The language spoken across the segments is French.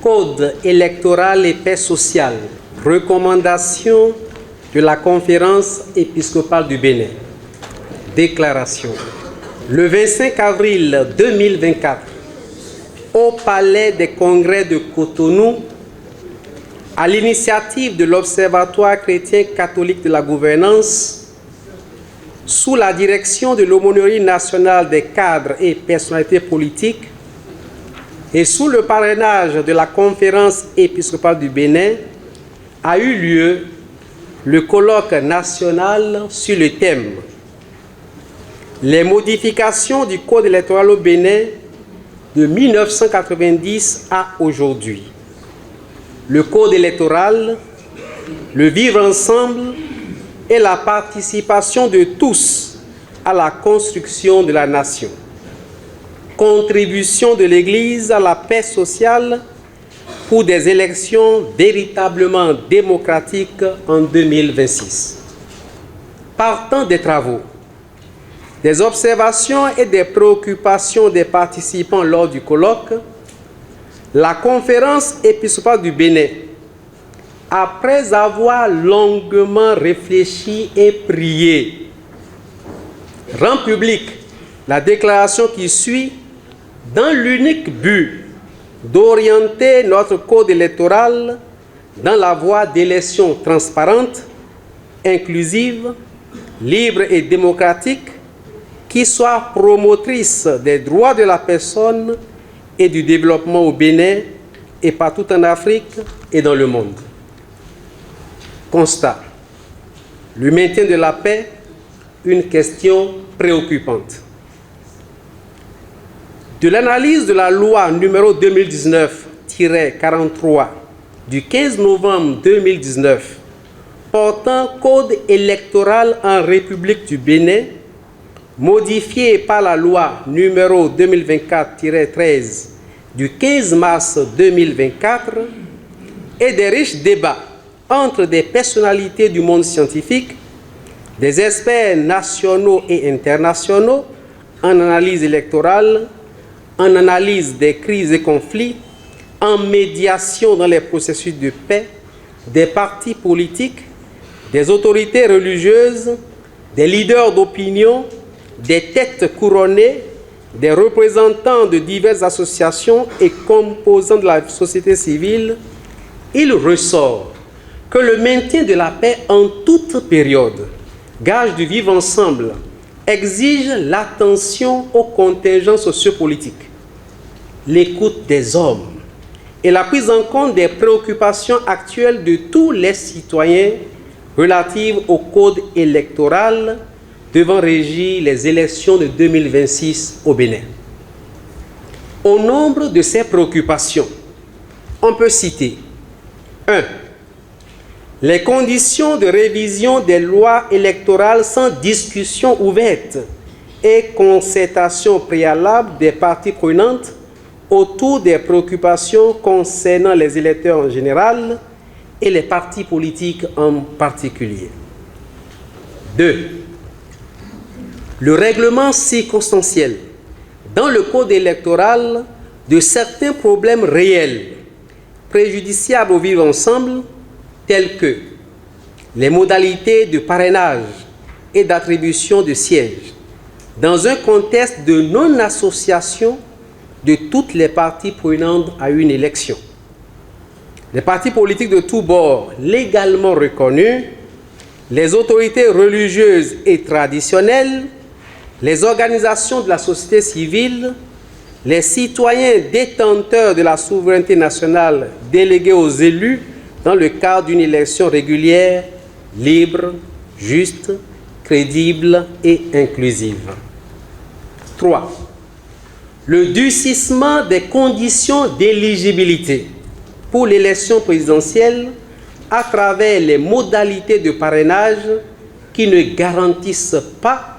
Code électoral et paix sociale. Recommandation de la Conférence épiscopale du Bénin. Déclaration. Le 25 avril 2024, au Palais des Congrès de Cotonou, à l'initiative de l'Observatoire chrétien catholique de la gouvernance, sous la direction de l'Aumônerie nationale des cadres et personnalités politiques et sous le parrainage de la Conférence épiscopale du Bénin, a eu lieu le colloque national sur le thème « Les modifications du Code électoral au Bénin de 1990 à aujourd'hui. Le Code électoral, le vivre ensemble et la participation de tous à la construction de la nation. Contribution de l'Église à la paix sociale pour des élections véritablement démocratiques en 2026. » Partant des travaux, des observations et des préoccupations des participants lors du colloque, la Conférence épiscopale du Bénin, après avoir longuement réfléchi et prié, rend publique la déclaration qui suit dans l'unique but d'orienter notre code électoral dans la voie d'élections transparentes, inclusives, libres et démocratiques, qui soit promotrice des droits de la personne et du développement au Bénin et partout en Afrique et dans le monde. Constat. Le maintien de la paix, une question préoccupante. De l'analyse de la loi numéro 2019-43 du 15 novembre 2019 portant code électoral en République du Bénin, modifié par la loi numéro 2024-13 du 15 mars 2024 et des riches débats entre des personnalités du monde scientifique, des experts nationaux et internationaux en analyse électorale, en analyse des crises et conflits, en médiation dans les processus de paix, des partis politiques, des autorités religieuses, des leaders d'opinion, des têtes couronnées, des représentants de diverses associations et composants de la société civile, il ressort que le maintien de la paix en toute période, gage du vivre ensemble, exige l'attention aux contingents sociopolitiques, l'écoute des hommes et la prise en compte des préoccupations actuelles de tous les citoyens relatives au code électoral devant régir les élections de 2026 au Bénin. Au nombre de ces préoccupations, on peut citer 1. Les conditions de révision des lois électorales sans discussion ouverte et concertation préalable des parties prenantes autour des préoccupations concernant les électeurs en général et les partis politiques en particulier. 2. Le règlement circonstanciel dans le code électoral de certains problèmes réels préjudiciables au vivre ensemble, tels que les modalités de parrainage et d'attribution de sièges, dans un contexte de non-association de toutes les parties prenantes à une élection. Les partis politiques de tous bords légalement reconnus, les autorités religieuses et traditionnelles, les organisations de la société civile, les citoyens détenteurs de la souveraineté nationale délégués aux élus dans le cadre d'une élection régulière, libre, juste, crédible et inclusive. 3. Le durcissement des conditions d'éligibilité pour l'élection présidentielle à travers les modalités de parrainage qui ne garantissent pas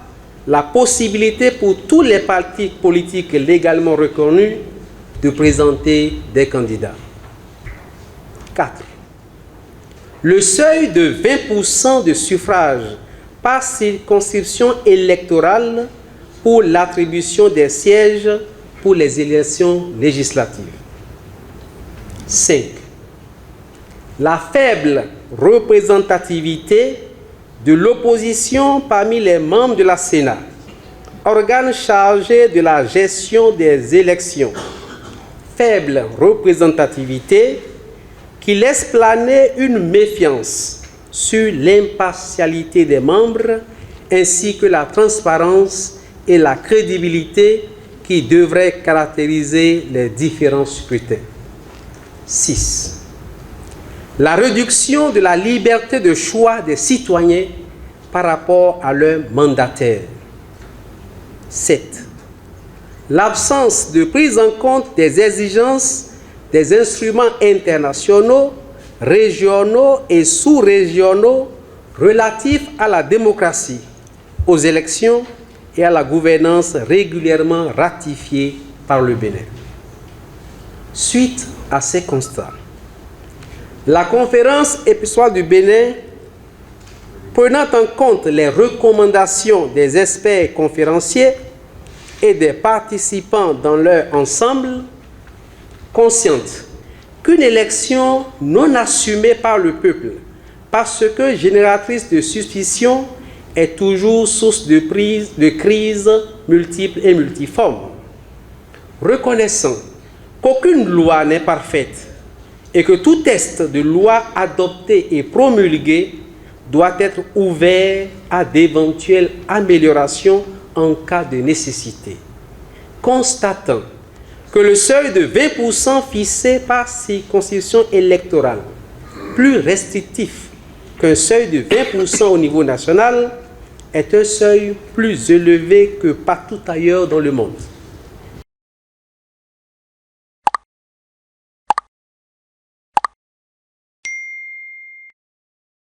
la possibilité pour tous les partis politiques légalement reconnus de présenter des candidats. 4. Le seuil de 20% de suffrages par circonscription électorale pour l'attribution des sièges pour les élections législatives. 5. La faible représentativité de l'opposition parmi les membres de la Sénat, organe chargé de la gestion des élections. Faible représentativité qui laisse planer une méfiance sur l'impartialité des membres ainsi que la transparence et la crédibilité qui devraient caractériser les différents scrutins. 6. La réduction de la liberté de choix des citoyens par rapport à leurs mandataires. 7. L'absence de prise en compte des exigences des instruments internationaux, régionaux et sous-régionaux relatifs à la démocratie, aux élections et à la gouvernance régulièrement ratifiée par le Bénin. Suite à ces constats, la conférence épiscopale du Bénin, prenant en compte les recommandations des experts conférenciers et des participants dans leur ensemble, consciente qu'une élection non assumée par le peuple, parce que génératrice de suspicion, est toujours source de crises multiples et multiformes. Reconnaissant qu'aucune loi n'est parfaite et que tout texte de loi adopté et promulgué doit être ouvert à d'éventuelles améliorations en cas de nécessité. Constatant que le seuil de 20% fixé par circonscription électorale, plus restrictif qu'un seuil de 20% au niveau national, est un seuil plus élevé que partout ailleurs dans le monde.